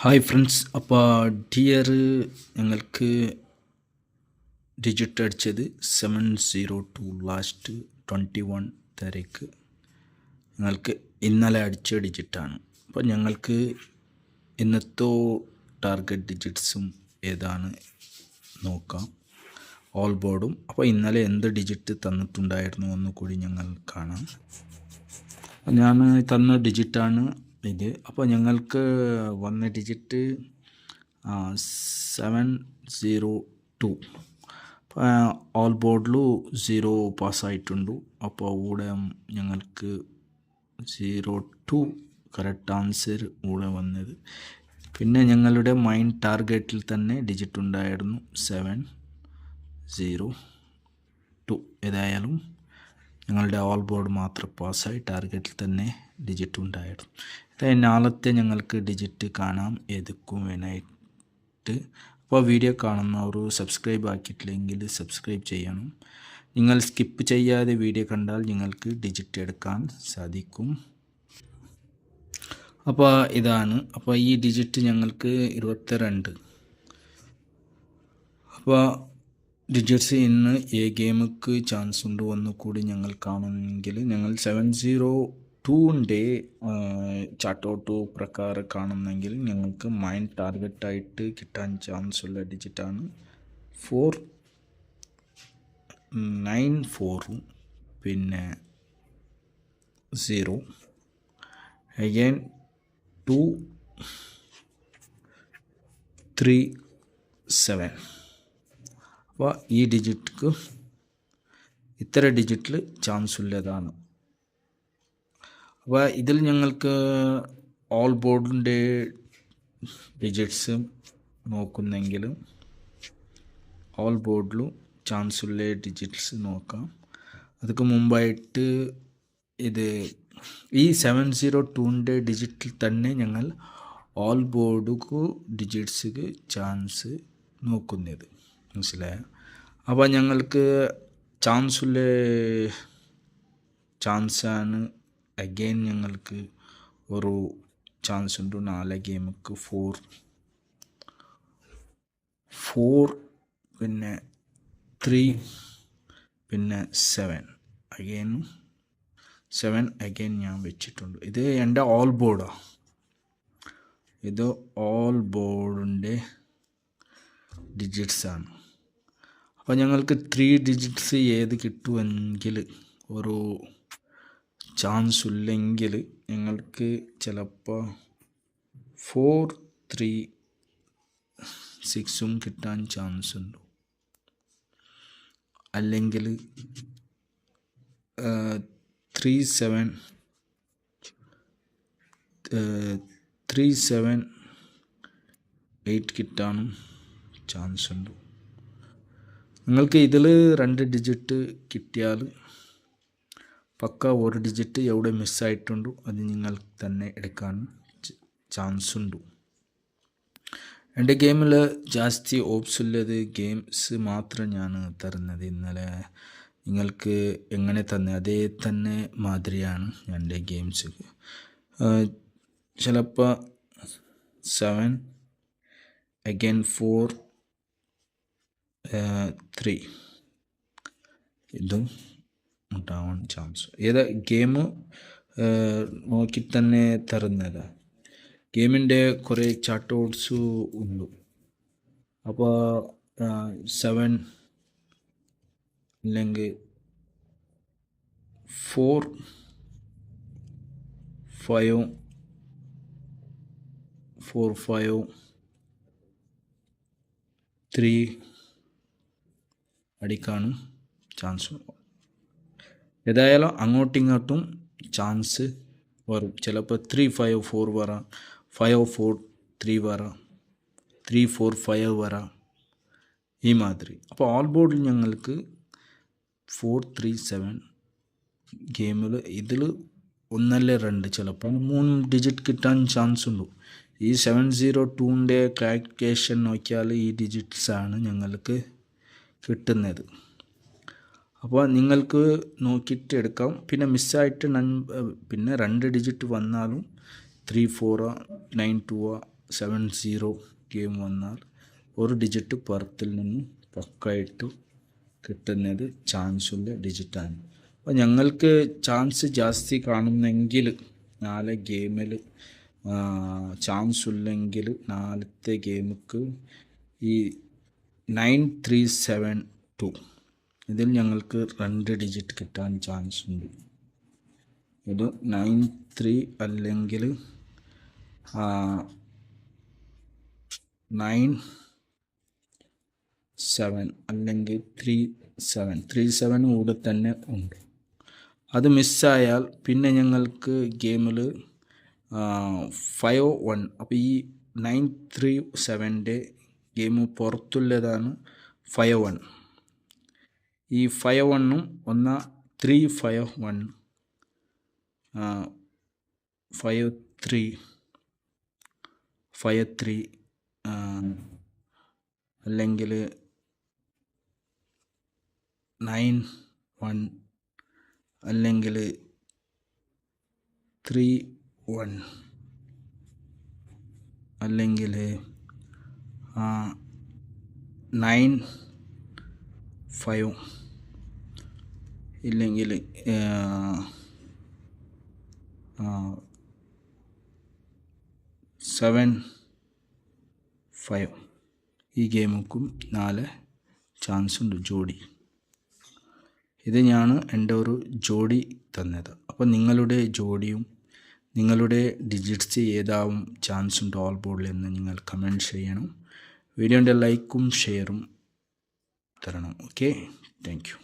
Hi friends, അപ്പോൾ dear ഞങ്ങൾക്ക് digit അടിച്ചത് 702 ലാസ്റ്റ് 21 താരീഖ് ഞങ്ങൾക്ക് ഇന്നലെ അടിച്ച ഡിജിറ്റാണ്. അപ്പോൾ ഞങ്ങൾക്ക് ഇന്നത്തെ ടാർഗറ്റ് ഡിജിറ്റ്സും ഏതാണ് നോക്കാം, ഓൾ ബോർഡും. അപ്പോൾ ഇന്നലെ എന്ത് ഡിജിറ്റ് തന്നിട്ടുണ്ടായിരുന്നു എന്നുകൂടി ഞങ്ങൾ കാണാം. ഞാൻ തന്ന ഡിജിറ്റാണ് ഇത്. അപ്പോൾ ഞങ്ങൾക്ക് വന്ന ഡിജിറ്റ് 702. ഓൾ ബോർഡിൽ 0 പാസ്സായിട്ടുണ്ട്. അപ്പോൾ ഇവിടെ ഞങ്ങൾക്ക് 02 കറക്റ്റ് ആൻസർ ഇവിടെ വന്നത്. പിന്നെ ഞങ്ങളുടെ മൈൻ ടാർഗറ്റിൽ തന്നെ ഡിജിറ്റ് ഉണ്ടായിരുന്നു 702. ഏതായാലും ഞങ്ങളുടെ ഓൾ ബോർഡ് മാത്രം പാസ്സായി, ടാർഗറ്റിൽ തന്നെ ഡിജിറ്റ് ഉണ്ടായിരുന്നു. നാളത്തെ ഞങ്ങൾക്ക് ഡിജിറ്റ് കാണാം ഏതൊക്കെ വേണമായിട്ട്. അപ്പോൾ വീഡിയോ കാണുന്നവർ സബ്സ്ക്രൈബ് ആക്കിയിട്ടില്ലെങ്കിൽ സബ്സ്ക്രൈബ് ചെയ്യണം. നിങ്ങൾ സ്കിപ്പ് ചെയ്യാതെ വീഡിയോ കണ്ടാൽ നിങ്ങൾക്ക് ഡിജിറ്റ് എടുക്കാൻ സാധിക്കും. അപ്പോൾ ഇതാണ്. അപ്പോൾ ഈ ഡിജിറ്റ് ഞങ്ങൾക്ക് 22. അപ്പോൾ ഡിജിറ്റ്സ് ഇന്ന് ഏ ഗെയിമുക്ക് ചാൻസ് ഉണ്ട് ഒന്നുകൂടി ഞങ്ങൾ കാണുമെങ്കിൽ ഞങ്ങൾ 702ൻ്റെ ചാർട്ട് പ്രകാരം കാണുന്നെങ്കിൽ ഞങ്ങൾക്ക് മൈൻ ടാർഗറ്റായിട്ട് കിട്ടാൻ ചാൻസ് ഉള്ള ഡിജിറ്റാണ് 494, പിന്നെ 0 അഗൈൻ 237. അപ്പോൾ ഈ ഡിജിറ്റ് ഇത്ര ഡിജിറ്റിൽ ചാൻസ് ഉള്ളതാണ്. അപ്പോൾ ഇതിൽ ഞങ്ങൾക്ക് ഓൾ ബോർഡിൻ്റെ ഡിജിറ്റ്സ് നോക്കുന്നെങ്കിൽ ഓൾ ബോർഡിൽ ചാൻസ് ഉള്ള ഡിജിറ്റ്സ് നോക്കാം. അതൊക്കെ മുമ്പായിട്ട് ഇത് ഈ 702ൻ്റെ ഡിജിറ്റിൽ തന്നെ ഞങ്ങൾ ഓൾ ബോർഡുക്ക് ഡിജിറ്റ്സിക്ക് ചാൻസ് നോക്കുന്നത്, മനസ്സിലായോ? അപ്പോൾ ഞങ്ങൾക്ക് ചാൻസാണ്. അഗെയിൻ ഞങ്ങൾക്ക് ഒരു ചാൻസ് ഉണ്ട് 4 ഗെയിമുക്ക് 4, പിന്നെ 3, പിന്നെ 7 അഗെയിൻ ഞാൻ വെച്ചിട്ടുണ്ട്. ഇത് എൻ്റെ ഓൾ ബോർഡാണ്. ഇത് ഓൾ ബോർഡിൻ്റെ ഡിജിറ്റ്സാണ്. അപ്പോൾ ഞങ്ങൾക്ക് 3 ഡിജിറ്റ്സ് ഏത് കിട്ടുമെങ്കിൽ ഒരു ചാൻസ് ഇല്ലെങ്കിൽ ഞങ്ങൾക്ക് ചിലപ്പോൾ 436 കിട്ടാൻ ചാൻസ് ഉണ്ട്. അല്ലെങ്കിൽ 378 കിട്ടാനും ചാൻസ് ഉണ്ട്. നിങ്ങൾക്ക് ഇതിൽ 2 ഡിജിറ്റ് കിട്ടിയാൽ പക്ക ഒരു ഡിജിറ്റ് എവിടെ മിസ്സായിട്ടുണ്ടോ അത് നിങ്ങൾ തന്നെ എടുക്കാൻ ചാൻസ് ഉണ്ട്. എൻ്റെ ഗെയിമിൽ ജാസ്തി ഓപ്സ് ഉള്ളത് ഗെയിംസ് മാത്രം ഞാൻ തരുന്നത്. ഇന്നലെ നിങ്ങൾക്ക് എങ്ങനെ തന്നെ അതേ തന്നെ മാതിരിയാണ് എൻ്റെ ഗെയിംസ്. ചിലപ്പോൾ 7 അഗൈൻ 4 3 ഇതും ഉണ്ടാവാൻ ചാൻസ്. ഏതാ ഗെയിം നോക്കി തന്നെ തരുന്നത്. ഗെയിമിൻ്റെ കുറേ ചാർട്ട് ഉണ്ട്. അപ്പോൾ 7 അല്ലെങ്കിൽ 4, 5, 3 അടിക്കാനും ചാൻസ്. ഏതായാലും അങ്ങോട്ടും ചാൻസ് വരും. ചിലപ്പോൾ 354 വരാം, 543 വരാം, 345 വരാം, ഈ മാതിരി. അപ്പോൾ ഓൾ ബോർഡിൽ ഞങ്ങൾക്ക് 437 ഗെയിമിൽ ഇതിൽ 1 അല്ല 2 ചിലപ്പോൾ 3 ഡിജിറ്റ് കിട്ടാൻ ചാൻസ് ഉണ്ട്. ഈ 702ൻ്റെ കാൽക്കുലേഷൻ നോക്കിയാൽ ഈ ഡിജിറ്റ്സാണ് ഞങ്ങൾക്ക് കിട്ടുന്നത്. അപ്പോൾ നിങ്ങൾക്ക് നോക്കിയിട്ട് എടുക്കാം. പിന്നെ മിസ്സായിട്ട് പിന്നെ 2 ഡിജിറ്റ് വന്നാലും 34, 92 7-0 ഗെയിം വന്നാൽ ഒരു ഡിജിറ്റ് പുറത്തിൽ നിന്നും പക്കായിട്ട് കിട്ടുന്നത് ചാൻസുള്ള ഡിജിറ്റാണ്. അപ്പോൾ ഞങ്ങൾക്ക് ചാൻസ് ജാസ്തി കാണുന്നെങ്കിൽ നാളെ ഗെയിമിൽ ചാൻസ് ഉള്ളെങ്കിൽ നാളത്തെ ഗെയിമുക്ക് ഈ 9372 ഇതിൽ ഞങ്ങൾക്ക് 2 ഡിജിറ്റ് കിട്ടാൻ ചാൻസ് ഉണ്ട്. ഇത് 93 അല്ലെങ്കിൽ 97 അല്ലെങ്കിൽ 37 കൂടെ തന്നെ ഉണ്ട്. അത് മിസ്സായാൽ പിന്നെ ഞങ്ങൾക്ക് ഗെയിമിൽ 5-1. അപ്പോൾ ഈ 937 ഗെയിം പുറത്തുള്ളതാണ് 5-1. ഈ 5-1 ഒന്ന് 3-5-1 5-3 അല്ലെങ്കിൽ 9-1 അല്ലെങ്കിൽ 3-1 അല്ലെങ്കിൽ 9-5 ഇല്ലെങ്കിൽ 7-5 ഈ ഗെയിമുക്കും 4 ചാൻസ് ഉണ്ട് ജോഡി. ഇത് ഞാൻ എൻ്റെ ഒരു ജോഡി തന്നത്. അപ്പോൾ നിങ്ങളുടെ ജോഡിയും നിങ്ങളുടെ ഡിജിറ്റ്സ് ഏതാവും ചാൻസ് ഉണ്ട് ഓൾ ബോർഡിൽ എന്ന് നിങ്ങൾ കമൻറ്റ് ചെയ്യണം. വീഡിയോൻ്റെ ലൈക്കും ഷെയറും തരണം. Okay, thank you.